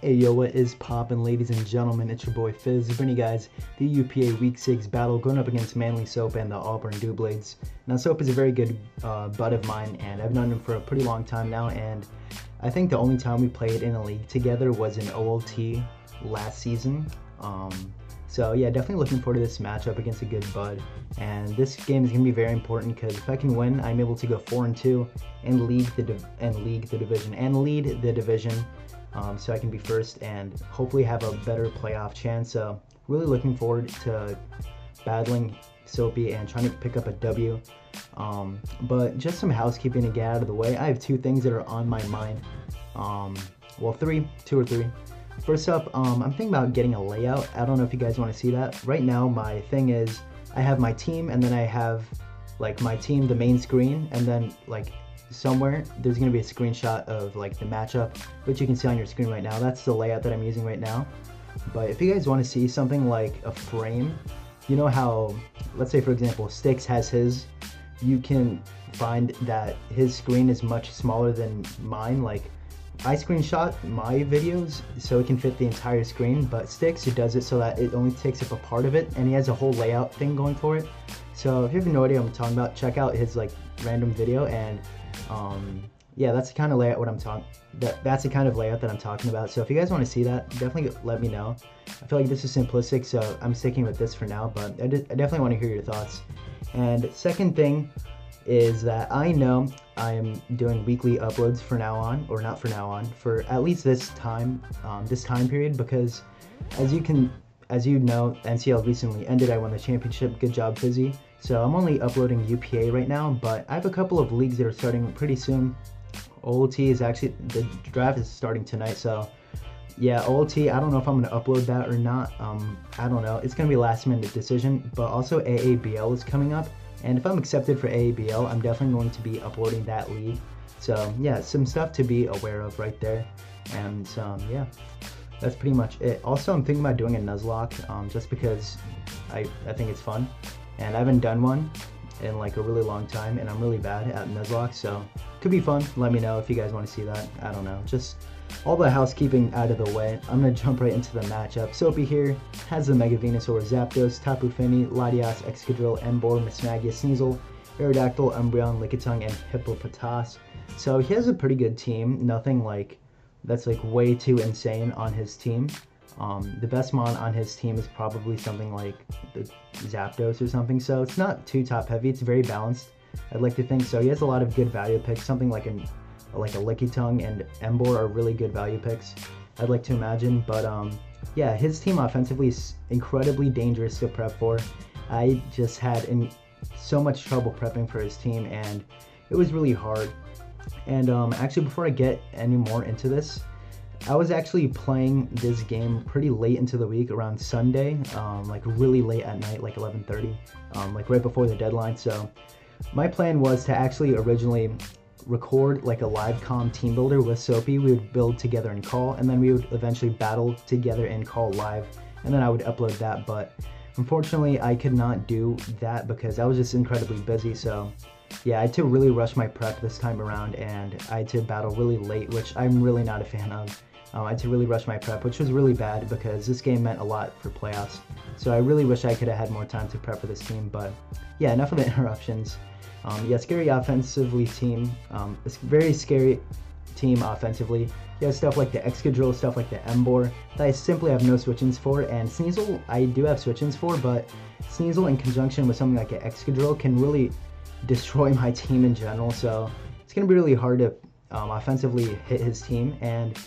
Hey yo, what is poppin', ladies and gentlemen? It's your boy Fizz, bringing you guys the UPA Week 6 battle going up against Manly Soap and the Auburn Doublades. Now Soap is a very good bud of mine, and I've known him for a pretty long time now, and I think the only time we played in a league together was in OLT last season. So yeah, definitely looking forward to this matchup against a good bud, and this game is going to be very important because if I can win, I'm able to go 4-2 and lead the division. So I can be first and hopefully have a better playoff chance. So really looking forward to battling Soapy and trying to pick up a W. But just some housekeeping to get out of the way. I have two things that are on my mind. Well, two or three. First up, I'm thinking about getting a layout. I don't know if you guys want to see that. Right now, my thing is I have my team, and then I have like my team, the main screen, and then like somewhere there's going to be a screenshot of like the matchup, which you can see on your screen right now. That's the layout that I'm using right now. But if you guys want to see something like a frame, you know how, let's say for example, Sticks has his, you can find that his screen is much smaller than mine. Like I screenshot my videos so it can fit the entire screen, but Sticks does it so that it only takes up a part of it, and he has a whole layout thing going for it. So if you have no idea what I'm talking about, check out his like random video, and yeah, that's the kind of layout that's the kind of layout that I'm talking about. So if you guys want to see that, definitely let me know. I feel like this is simplistic, so I'm sticking with this for now, but I definitely want to hear your thoughts. And second thing is that I know I am doing weekly uploads for now on, or not for now on, for at least this time period, because as you know, NCL recently ended. I won the championship. Good job, Fizzy. So I'm only uploading UPA right now, but I have a couple of leagues that are starting pretty soon. OLT is actually, the draft is starting tonight, so yeah, OLT, I don't know if I'm going to upload that or not. I don't know. It's going to be a last minute decision, but also AABL is coming up, and if I'm accepted for AABL, I'm definitely going to be uploading that league. So yeah, some stuff to be aware of right there, and yeah. That's pretty much it. Also, I'm thinking about doing a Nuzlocke, just because I think it's fun, and I haven't done one in like a really long time, and I'm really bad at Nuzlocke, so could be fun. Let me know if you guys want to see that. I don't know. Just all the housekeeping out of the way, I'm gonna jump right into the matchup. Soapy here has the Mega Venusaur, Zapdos, Tapu Fini, Latias, Excadrill, Emboar, Mismagius, Sneasel, Aerodactyl, Umbreon, Lickitung, and Hippopotas. So he has a pretty good team. Nothing like that's like way too insane on his team. The best mon on his team is probably something like the Zapdos or something, so it's not too top heavy. It's very balanced, I'd like to think. So he has a lot of good value picks. Something like a Lickitung and Emboar are really good value picks, I'd like to imagine. But yeah, his team offensively is incredibly dangerous to prep for. I just had so much trouble prepping for his team, and it was really hard. And actually, before I get any more into this, I was actually playing this game pretty late into the week, around Sunday, like really late at night, like 11:30, like right before the deadline. So my plan was to actually originally record like a live comm team builder with Soapy. We would build together in call, and then we would eventually battle together in call live, and then I would upload that. But unfortunately, I could not do that because I was just incredibly busy. So yeah, I had to really rush my prep this time around, and I had to battle really late, which I'm really not a fan of. I had to really rush my prep, which was really bad because this game meant a lot for playoffs. So I really wish I could have had more time to prep for this team, but yeah, enough of the interruptions. Yeah, scary offensively team. It's a very scary team offensively. He has stuff like the Excadrill, stuff like the Emboar that I simply have no switch-ins for, and Sneasel I do have switch-ins for, but Sneasel in conjunction with something like an Excadrill can really destroy my team in general. So it's going to be really hard to offensively hit his team, and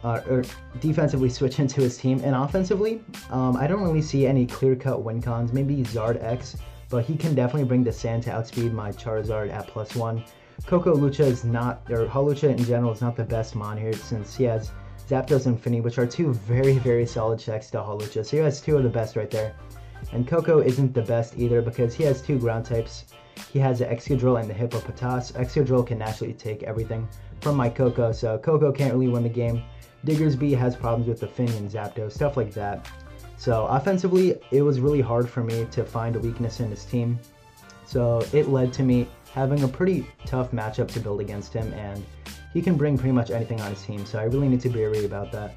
or defensively switch into his team. And offensively, I don't really see any clear-cut win cons. Maybe Zard X, but he can definitely bring the sand to outspeed my Charizard at +1. Coco Lucha is not, or Holucha in general is not the best mon here, since he has Zapdos and Fini, which are two very, very solid checks to Holucha. So he has two of the best right there. And Coco isn't the best either because he has two ground types. He has the Excadrill and the Hippopotas. Excadrill can naturally take everything from my Coco, so Coco can't really win the game. Diggersby has problems with the Fini and Zapdos, stuff like that. So offensively, it was really hard for me to find a weakness in his team. So it led to me having a pretty tough matchup to build against him, and he can bring pretty much anything on his team, so I really need to be wary about that.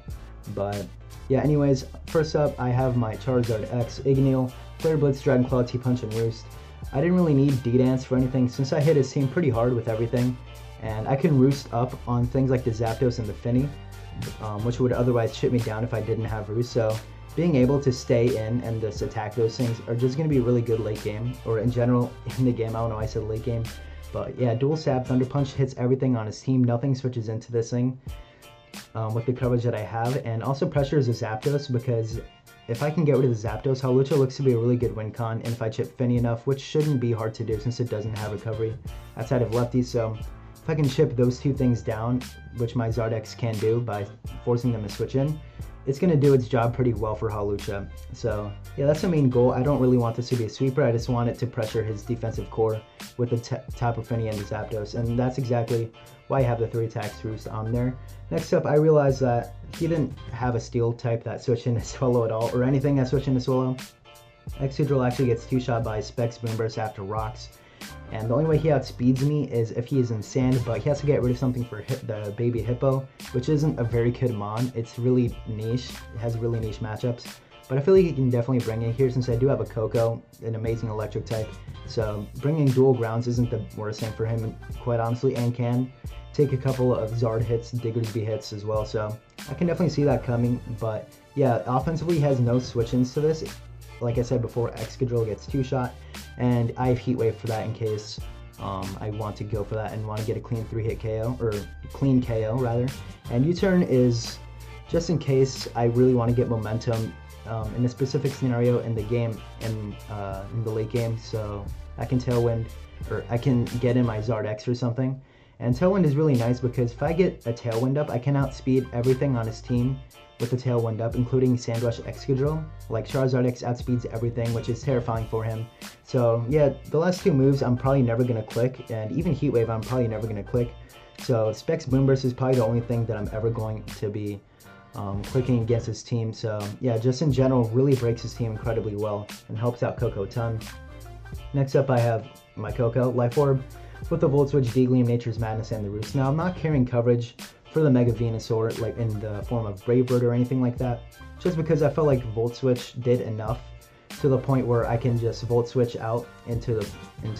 But yeah, anyways, first up I have my Charizard X, Igneel, Flare Blitz, Dragon Claw, T-Punch, and Roost. I didn't really need D-Dance for anything since I hit his team pretty hard with everything, and I can Roost up on things like the Zapdos and the Finny, which would otherwise chip me down if I didn't have Roost. So being able to stay in and just attack those things are just going to be really good late game, or in general in the game. I don't know why I said late game, but yeah, Dual Stab, Thunder Punch hits everything on his team. Nothing switches into this thing with the coverage that I have, and also pressures the Zapdos, because if I can get rid of the Zapdos, Hawlucha looks to be a really good win con, and if I chip Finny enough, which shouldn't be hard to do since it doesn't have recovery outside of Lefty, so if I can chip those two things down, which my Zardex can do by forcing them to switch in, it's going to do its job pretty well for Hawlucha. So yeah, that's the main goal. I don't really want this to be a sweeper. I just want it to pressure his defensive core with the Tapu Fini and the Zapdos, and that's exactly why I have the 3 attacks Roost on there. Next up, I realized that he didn't have a Steel type that switched into Swallow at all, or anything that switched into Swallow. Excadrill actually gets 2-shot by Specs Boomburst after Rocks, and the only way he outspeeds me is if he is in Sand, but he has to get rid of something for the Baby Hippo, which isn't a very good mon. It's really niche. It has really niche matchups, but I feel like he can definitely bring it here since I do have a Coco, an amazing electric type. So bringing dual grounds isn't the worst thing for him, quite honestly, and can take a couple of Zard hits, Diggersby hits as well. So I can definitely see that coming, but yeah, offensively he has no switch-ins to this. Like I said before, Excadrill gets 2-shot, and I have Heat Wave for that in case I want to go for that and want to get a clean 3-hit KO, or clean KO rather. And U-Turn is just in case I really want to get momentum in a specific scenario in the game, in the late game, so I can Tailwind, or I can get in my Zard X or something. And Tailwind is really nice because if I get a Tailwind up, I can outspeed everything on his team with the Tailwind up, including Sandrush Excadrill. Like Charizard X outspeeds everything, which is terrifying for him. So yeah, the last 2 moves I'm probably never going to click, and even Heat Wave I'm probably never going to click. So Specs Boomburst is probably the only thing that I'm ever going to be clicking against his team. So yeah, just in general, really breaks his team incredibly well and helps out Coco a ton. Next up I have my Coco, Life Orb, with the Volt Switch, D-Gleam, Nature's Madness, and the Roost. Now I'm not carrying coverage for the Mega Venusaur, like in the form of Brave Bird or anything like that, just because I felt like Volt Switch did enough to the point where I can just Volt Switch out into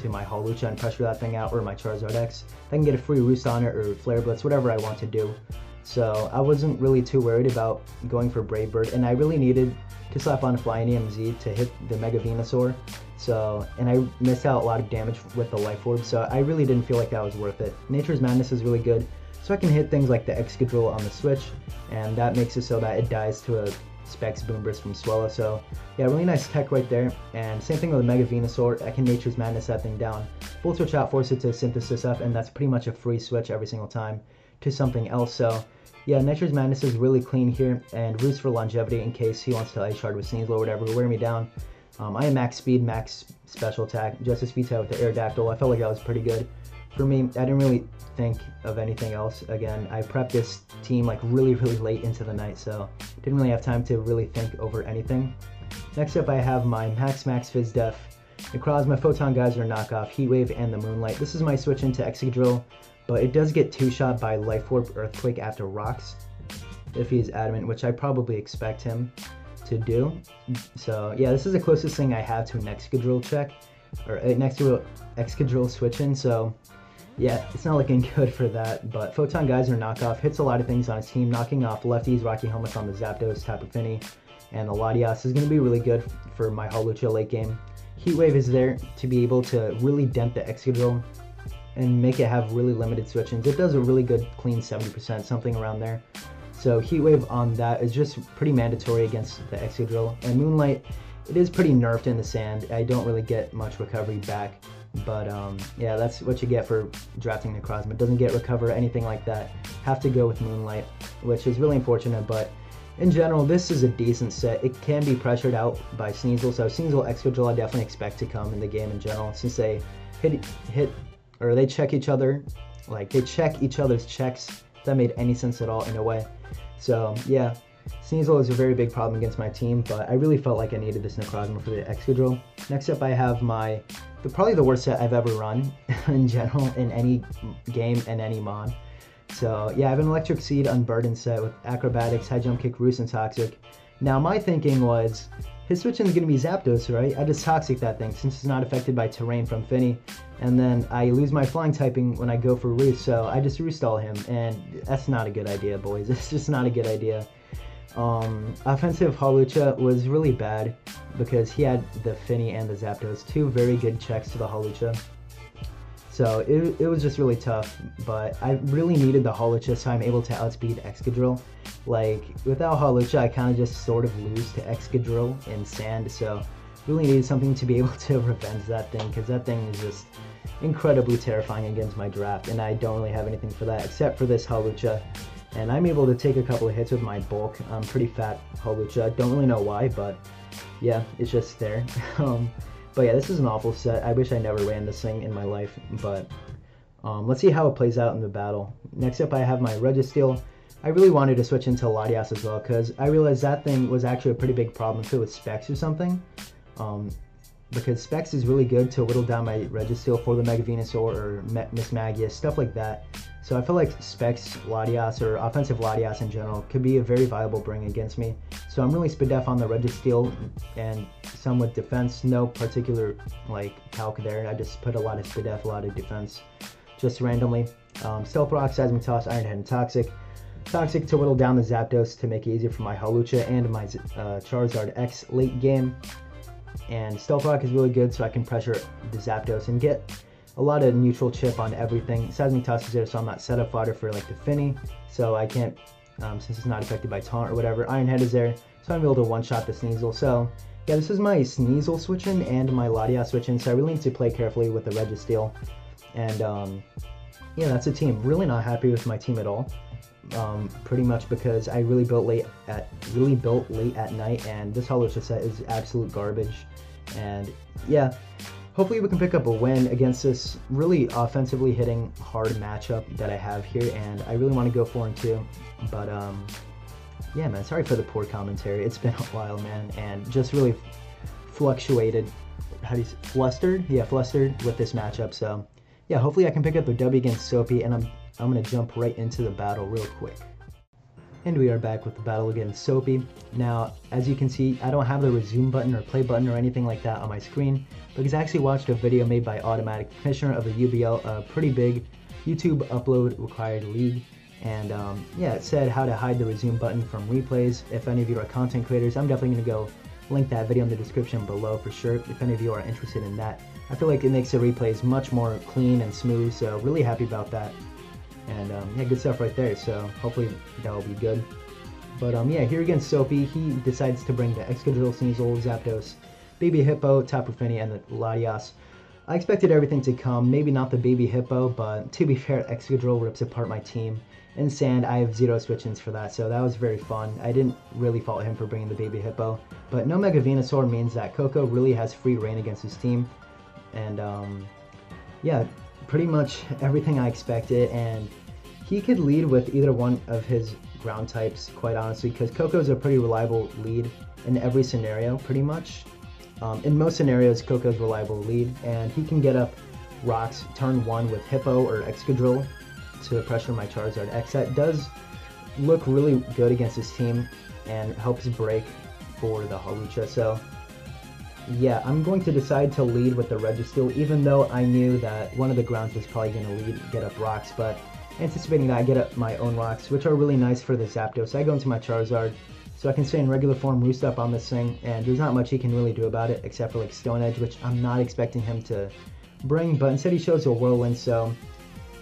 my Hawlucha and pressure that thing out, or my Charizard X. I can get a free Roost on it, or Flare Blitz, whatever I want to do. So I wasn't really too worried about going for Brave Bird, and I really needed to slap on Flying EMZ to hit the Mega Venusaur. So, and I missed out a lot of damage with the Life Orb, so I really didn't feel like that was worth it. Nature's Madness is really good, so I can hit things like the Excadrill on the switch, and that makes it so that it dies to a Specs Boomburst from Swellow. So yeah, really nice tech right there. And same thing with the Mega Venusaur, I can Nature's Madness that thing down, Volt Switch out, force it to Synthesis up, and that's pretty much a free switch every single time to something else. So yeah, Nature's Madness is really clean here, and Roost for longevity in case he wants to Ice Shard with Sneasel or whatever to wear me down. I am max speed, max special attack, just a speed type with the Aerodactyl. I felt like that was pretty good for me. I didn't really think of anything else. Again, I prepped this team like really late into the night, so didn't really have time to really think over anything. Next up I have my Max Fizz Def, Necrozma, Photon Geyser knockoff, Heat Wave, and the Moonlight. This is my switch into Excadrill, but it does get 2-shot by Life Orb Earthquake after Rocks if he's adamant, which I probably expect him to do. So yeah, this is the closest thing I have to an Excadrill check, or next to an Excadrill switch in, so yeah, it's not looking good for that. But Photon Geyser knockoff hits a lot of things on his team, knocking off Lefty's Rocky Helmet on the Zapdos, Tapu Fini, and the Latias is going to be really good for my Hawlucha late game. Heat Wave is there to be able to really dent the Excadrill and make it have really limited switch-ins. It does a really good clean 70%, something around there. So Heat Wave on that is just pretty mandatory against the Excadrill. And Moonlight, it is pretty nerfed in the sand. I don't really get much recovery back. But yeah, that's what you get for drafting Necrozma. It doesn't get recover, anything like that. Have to go with Moonlight, which is really unfortunate. But in general, this is a decent set. It can be pressured out by Sneasel. So Sneasel, Excadrill, I definitely expect to come in the game in general, since they or they check each other. Like, they check each other's checks. If that made any sense at all in a way. So yeah, Sneasel is a very big problem against my team, but I really felt like I needed this Necrozma for the Excadrill. Next up I have probably the worst set I've ever run in general in any game and any mod. So yeah, I have an Electric Seed Unburdened set with Acrobatics, High Jump Kick, Roost, and Toxic. Now my thinking was, his switch-in is going to be Zapdos, right? I just Toxic that thing since it's not affected by terrain from Finny. And then I lose my flying typing when I go for Roost, so I just Roost-all him. And that's not a good idea, boys. It's just not a good idea. Offensive Hawlucha was really bad because he had the Finny and the Zapdos, two very good checks to the Hawlucha. So it was just really tough, but I really needed the Hawlucha so I'm able to outspeed Excadrill. Like, without Hawlucha, I kind of just sort of lose to Excadrill in Sand, so really needed something to be able to revenge that thing, because that thing is just incredibly terrifying against my draft, and I don't really have anything for that except for this Hawlucha. And I'm able to take a couple of hits with my bulk. I'm pretty fat Hawlucha, don't really know why, but yeah, it's just there. But yeah, this is an awful set. I wish I never ran this thing in my life, but let's see how it plays out in the battle. Next up, I have my Registeel. I really wanted to switch into Latias as well, because I realized that thing was actually a pretty big problem if it was Specs or something. Because Specs is really good to whittle down my Registeel for the Mega Venusaur or Miss Magius, stuff like that. So I feel like Specs Latias or offensive Latias in general could be a very viable bring against me. So I'm really Spadef on the Registeel and some with defense, no particular like calc there. I just put a lot of Spadef, a lot of defense, just randomly. Stealth Rock, Seismic Iron Head, and Toxic. Toxic to whittle down the Zapdos to make it easier for my Hawlucha and my Charizard X late game. And Stealth Rock is really good so I can pressure the Zapdos and get a lot of neutral chip on everything. Seismic Toss is there, so I'm not set up fodder for like the Finny, so I can't, since it's not affected by taunt or whatever. Iron Head is there, so I'm able to one-shot the Sneasel. So yeah, this is my Sneasel switch-in and my Latias switch-in, so I really need to play carefully with the Registeel. And yeah, that's a team. Really not happy with my team at all. Pretty much because I really built late at night, and this Hawlucha set is absolute garbage. And yeah, hopefully we can pick up a win against this really offensively hitting hard matchup that I have here, and I really want to go 4-2. But yeah, man, sorry for the poor commentary. It's been a while, man, and just really fluctuated. How do you say? Flustered? Yeah, flustered with this matchup. So yeah, hopefully I can pick up a W against Soapy, and I'm going to jump right into the battle real quick. And we are back with the battle against Soapy. Now, as you can see, I don't have the resume button or play button or anything like that on my screen, because I actually watched a video made by Automatic, commissioner of the UBL, a pretty big YouTube upload required league. And yeah, it said how to hide the resume button from replays. If any of you are content creators, I'm definitely going to go link that video in the description below for sure, if any of you are interested in that. I feel like it makes the replays much more clean and smooth, so really happy about that. And yeah, good stuff right there, so hopefully that will be good. But yeah, here against Soapy, he decides to bring the Excadrill, Sneasel, Zapdos, Baby Hippo, Tapu Fini, and the Latias. I expected everything to come, maybe not the Baby Hippo, but to be fair, Excadrill rips apart my team. In Sand, I have 0 switch-ins for that, so that was very fun. I didn't really fault him for bringing the Baby Hippo, but no Mega Venusaur means that Coco really has free reign against his team. And yeah, pretty much everything I expected, and he could lead with either one of his ground types, quite honestly, because Coco's a pretty reliable lead in every scenario, pretty much. In most scenarios, Coco's reliable lead, and he can get up rocks turn 1 with Hippo or Excadrill to pressure my Charizard X. That does look really good against his team and helps break for the Hawlucha. So yeah, I'm going to decide to lead with the Registeel, even though I knew that one of the grounds was probably going to get up rocks, but anticipating that I get up my own rocks, which are really nice for the Zapdos. So I go into my Charizard, so I can stay in regular form, roost up on this thing, and there's not much he can really do about it, except for like Stone Edge, which I'm not expecting him to bring, but instead he shows a Whirlwind, so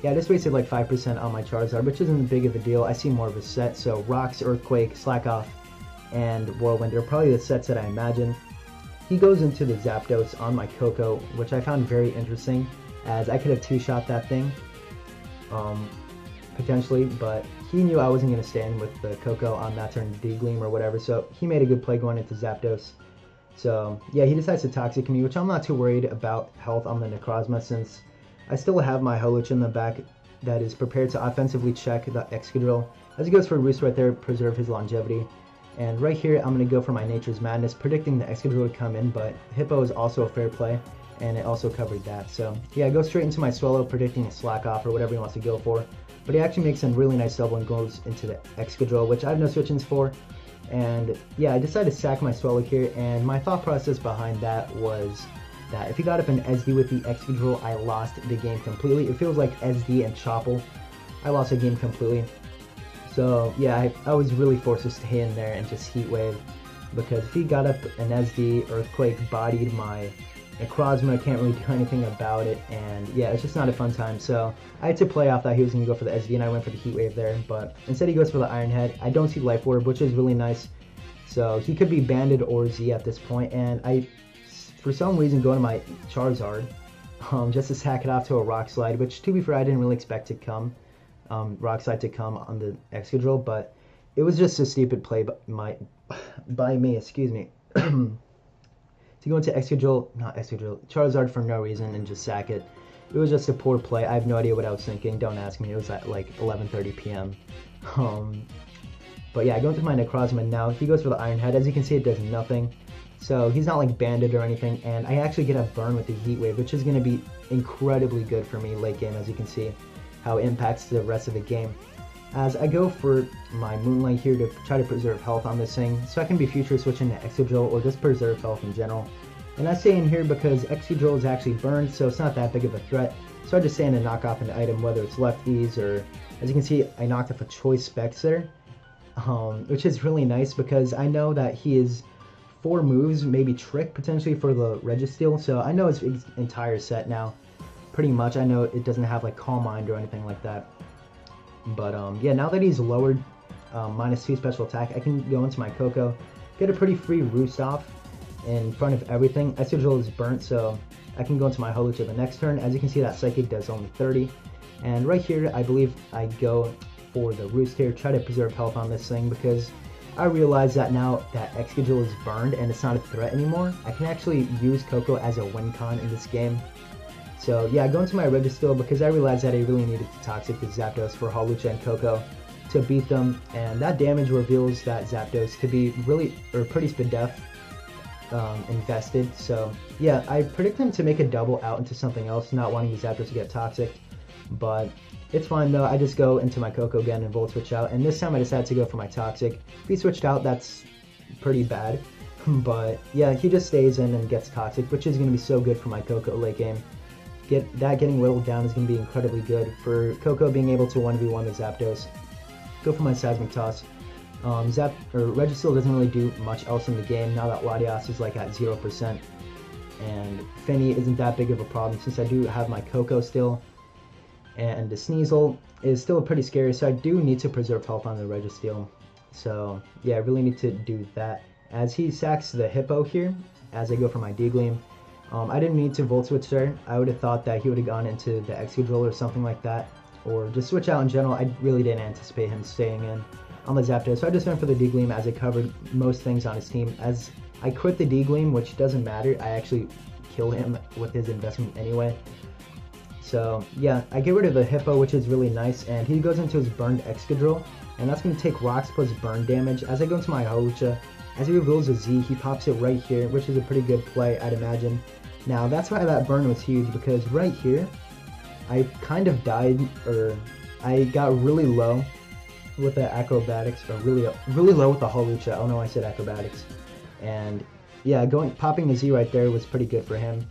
yeah, I just wasted like 5% on my Charizard, which isn't big of a deal. I see more of a set, so Rocks, Earthquake, Slack Off, and Whirlwind are probably the sets that I imagine. He goes into the Zapdos on my Coco, which I found very interesting, as I could have two-shot that thing, potentially, but he knew I wasn't going to stand with the Coco on that turn, D-Gleam or whatever, so he made a good play going into Zapdos. So yeah, he decides to Toxic me, which I'm not too worried about health on the Necrozma, since I still have my Hawlucha in the back that is prepared to offensively check the Excadrill, as he goes for a Roost right there, preserve his longevity. And right here, I'm going to go for my Nature's Madness, predicting the Excadrill would come in, but Hippo is also a fair play, and it also covered that. So yeah, I go straight into my Swallow, predicting a Slack Off or whatever he wants to go for. but he actually makes a really nice double and goes into the Excadrill, which I have no switch-ins for. And yeah, I decided to sack my Swellow here, and my thought process behind that was that if he got up an SD with the Excadrill, I lost the game completely. It feels like SD and Chople, I lost the game completely. So yeah, I was really forced to stay in there and just Heat Wave, because if he got up an SD, Earthquake bodied my Necrozma, I can't really do anything about it, and yeah, it's just not a fun time. So I had to play off that he was going to go for the SD, and I went for the Heat Wave there, but instead he goes for the Iron Head. I don't see Life Orb, which is really nice. So he could be Banded or Z at this point, and I, for some reason, go to my Charizard just to sack it off to a Rock Slide, which, to be fair, I didn't really expect to come, Rock Slide to come on the Excadrill, but it was just a stupid play by me, excuse me. To go into Charizard for no reason and just sack it. It was just a poor play. I have no idea what I was thinking. Don't ask me. It was at like 11:30 p.m. But yeah, I go into my Necrozma now. He goes for the Iron Head. As you can see, it does nothing. So he's not like banded or anything. And I actually get a burn with the Heat Wave, which is going to be incredibly good for me late game, as you can see how it impacts the rest of the game. As I go for my Moonlight here to try to preserve health on this thing, so I can be future switching to Excadrill or just preserve health in general. And I stay in here because Excadrill is actually burned, so it's not that big of a threat. So I just stay in to knock off an item, whether it's lefties or, as you can see, I knocked off a Choice Specs there, which is really nice because I know that he is 4 moves, maybe Trick potentially for the Registeel, so I know his entire set now. Pretty much, I know it doesn't have like Calm Mind or anything like that. But yeah, now that he's lowered -2 special attack, I can go into my Coco, get a pretty free Roost off in front of everything. Excadrill is burnt, so I can go into my Holucha the next turn. As you can see, that Psychic does only 30. And right here, I believe I go for the Roost here, try to preserve health on this thing, because I realize that now that Excadrill is burned and it's not a threat anymore, I can actually use Coco as a win con in this game. So yeah, I go into my Registeel because I realized that I really needed to Toxic the Zapdos for Holucha and Coco to beat them, and that damage reveals that Zapdos to be really, or pretty Spadef invested. So yeah, I predict him to make a double out into something else, not wanting the Zapdos to get Toxic, but it's fine though. I just go into my Coco again and Volt Switch out, and this time I decided to go for my Toxic. If he switched out, that's pretty bad, but yeah, he just stays in and gets Toxic, which is going to be so good for my Coco late game. Getting whittled down is going to be incredibly good for Coco being able to 1v1 the Zapdos. Go for my Seismic Toss. Registeel doesn't really do much else in the game now that Latias is like at 0%, and Finny isn't that big of a problem since I do have my Coco still, and the Sneasel is still pretty scary, so I do need to preserve health on the Registeel. So yeah, I really need to do that. As he sacks the Hippo here, as I go for my D-Gleam, I didn't need to Volt Switch there. I would have thought that he would have gone into the Excadrill or something like that, or just switch out in general. I really didn't anticipate him staying in on the Zapdos, so I just went for the D-Gleam as I covered most things on his team. As I crit the D-Gleam, which doesn't matter, I actually kill him with his investment anyway. So yeah, I get rid of the Hippo, which is really nice, and he goes into his burned Excadrill, and that's going to take Rocks plus burn damage. As I go into my Holucha, as he reveals a Z, he pops it right here, which is a pretty good play, I'd imagine. Now, that's why that burn was huge, because right here, I kind of died, or I got really low with the Acrobatics, or really low with the Holucha. Oh no, I said Acrobatics. And yeah, popping a Z right there was pretty good for him.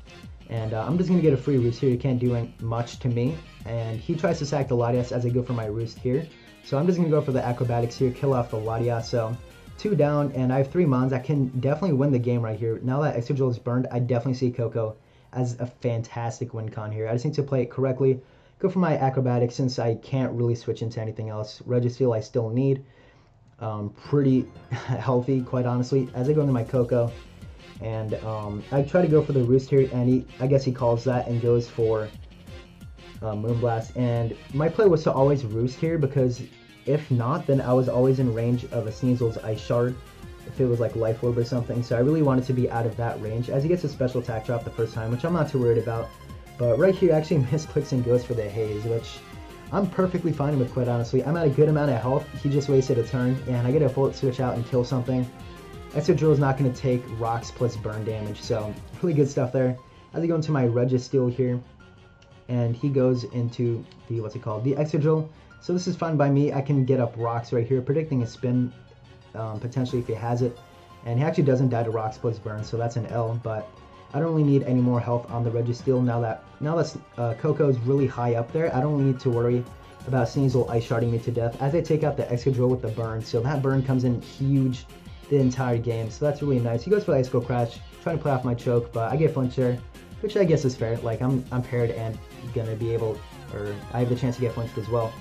And I'm just going to get a free Roost here. He can't do much to me. And he tries to sack the Latias as I go for my Roost here. So I'm just going to go for the Acrobatics here, kill off the Latias. So 2 down, and I have 3 Mons. I can definitely win the game right here. Now that Excadrill is burned, I definitely see Coco as a fantastic win con here. I just need to play it correctly. Go for my Acrobatics since I can't really switch into anything else. Registeel I still need. Pretty healthy, quite honestly. As I go into my Coco, and I try to go for the Roost here, and I guess he calls that and goes for Moonblast. And my play was to always Roost here, because if not, then I was always in range of a Sneasel's Ice Shard if it was like Life Orb or something, so I really wanted to be out of that range, as he gets a special attack drop the first time, which I'm not too worried about. But right here, actually misclicks and goes for the Haze, which I'm perfectly fine with, quite honestly. I'm at a good amount of health. He just wasted a turn, and I get a Volt Switch out and kill something. Excadrill is not going to take Rocks plus burn damage, so really good stuff there. As I go into my Registeel here, and he goes into the, the Excadrill. So this is fine by me. I can get up rocks right here, predicting a spin, potentially if he has it. And he actually doesn't die to rocks plus burn, so that's an L, but I don't really need any more health on the Registeel now that Coco's really high up there. I don't really need to worry about Sneasel ice sharding me to death as I take out the Excadrill with the burn. So that burn comes in huge the entire game, so that's really nice. He goes for the Icicle Crash, trying to play off my choke, but I get flinch there, which I guess is fair. Like, I'm paired and gonna be able, or I have the chance to get flinched as well.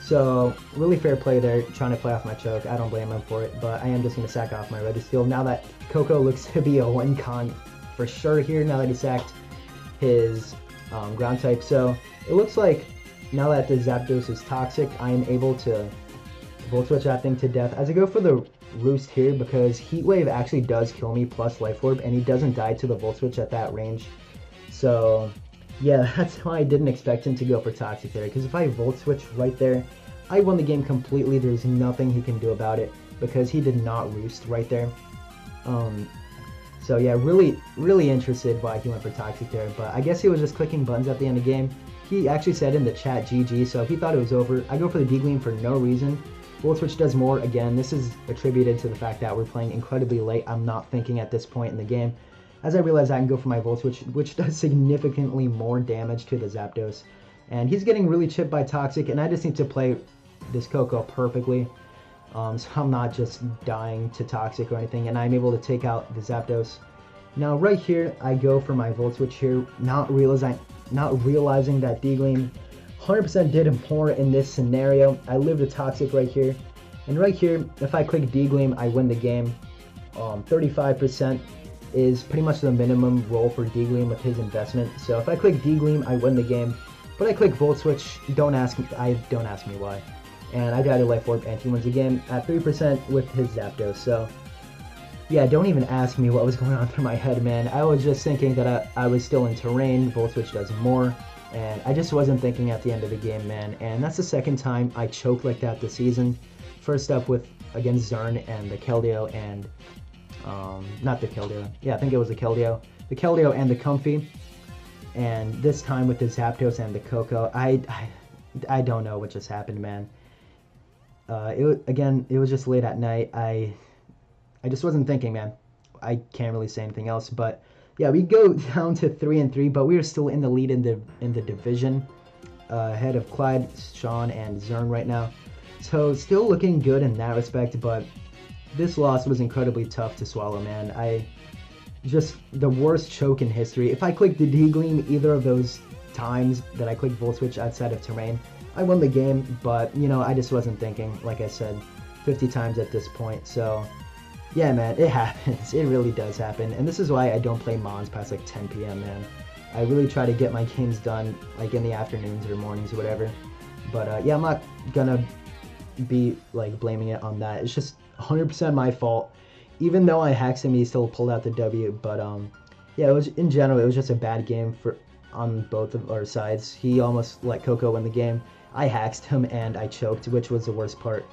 So really fair play there, trying to play off my choke. I don't blame him for it, but I am just gonna sack off my Registeel now that Coco looks to be a win con for sure here, now that he sacked his ground type. So it looks like now that the Zapdos is toxic, I am able to Volt Switch that thing to death as I go for the Roost here, because Heat Wave actually does kill me plus Life Orb, and he doesn't die to the Volt Switch at that range. So yeah, that's why I didn't expect him to go for Toxic there, because if I Volt Switch right there, I won the game completely. There's nothing he can do about it because he did not Roost right there. So yeah, really interested why he went for Toxic there, but I guess he was just clicking buttons at the end of the game. He actually said in the chat GG, so he thought it was over. I go for the D-Gleam for no reason. Volt Switch does more. Again, this is attributed to the fact that we're playing incredibly late. I'm not thinking at this point in the game. As I realize I can go for my Volt Switch, which does significantly more damage to the Zapdos. And he's getting really chipped by Toxic, and I just need to play this Coco perfectly. So I'm not just dying to Toxic or anything, and I'm able to take out the Zapdos. Now right here, I go for my Volt Switch here, not realizing that D-Gleam 100% did more in this scenario. I lived a Toxic right here, and right here, if I click D-Gleam, I win the game. 35% is pretty much the minimum roll for D-Gleam with his investment. So if I click D-Gleam, I win the game. But I click Volt Switch, don't ask me why. And I die to Life Orb, and he wins the game at 3% with his Zapdos. So yeah, don't even ask me what was going on through my head, man. I was just thinking that I was still in terrain. Volt Switch does more. And I just wasn't thinking at the end of the game, man. And that's the second time I choked like that this season. First up against Zern and the Keldeo and, not the Keldeo. Yeah, I think it was the Keldeo. The Keldeo and the Comfey. And this time with the Zapdos and the Coco. I don't know what just happened, man. It was just late at night. I just wasn't thinking, man. I can't really say anything else, but yeah, we go down to 3-3, but we are still in the lead in the division, ahead of Clyde, Sean, and Zern right now. So still looking good in that respect, but this loss was incredibly tough to swallow, man. Just the worst choke in history. If I clicked the D-Gleam either of those times that I clicked Volt Switch outside of terrain, I won the game, but you know, I just wasn't thinking, like I said, 50 times at this point. So yeah, man, it happens. It really does happen. And this is why I don't play Mons past like 10 p.m., man. I really try to get my games done like in the afternoons or mornings or whatever. But yeah, I'm not gonna be like blaming it on that. It's just 100% my fault. Even though I hacked him, he still pulled out the W. But yeah, it was, in general, it was just a bad game on both of our sides. He almost let Coco win the game. I hacked him and I choked, which was the worst part.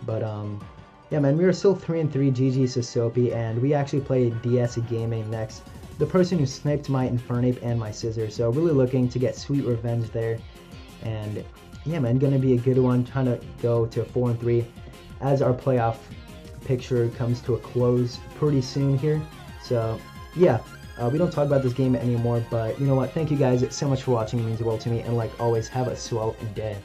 But yeah, man, we were still 3-3, GG's to Soapy, and we actually played DS Gaming next. The person who sniped my Infernape and my Scissor, so really looking to get sweet revenge there. And yeah, man, gonna be a good one, trying to go to 4-3 as our playoff picture comes to a close pretty soon here. So yeah, we don't talk about this game anymore, but you know what, thank you guys so much for watching. It means the world to me, and like always, have a swell day.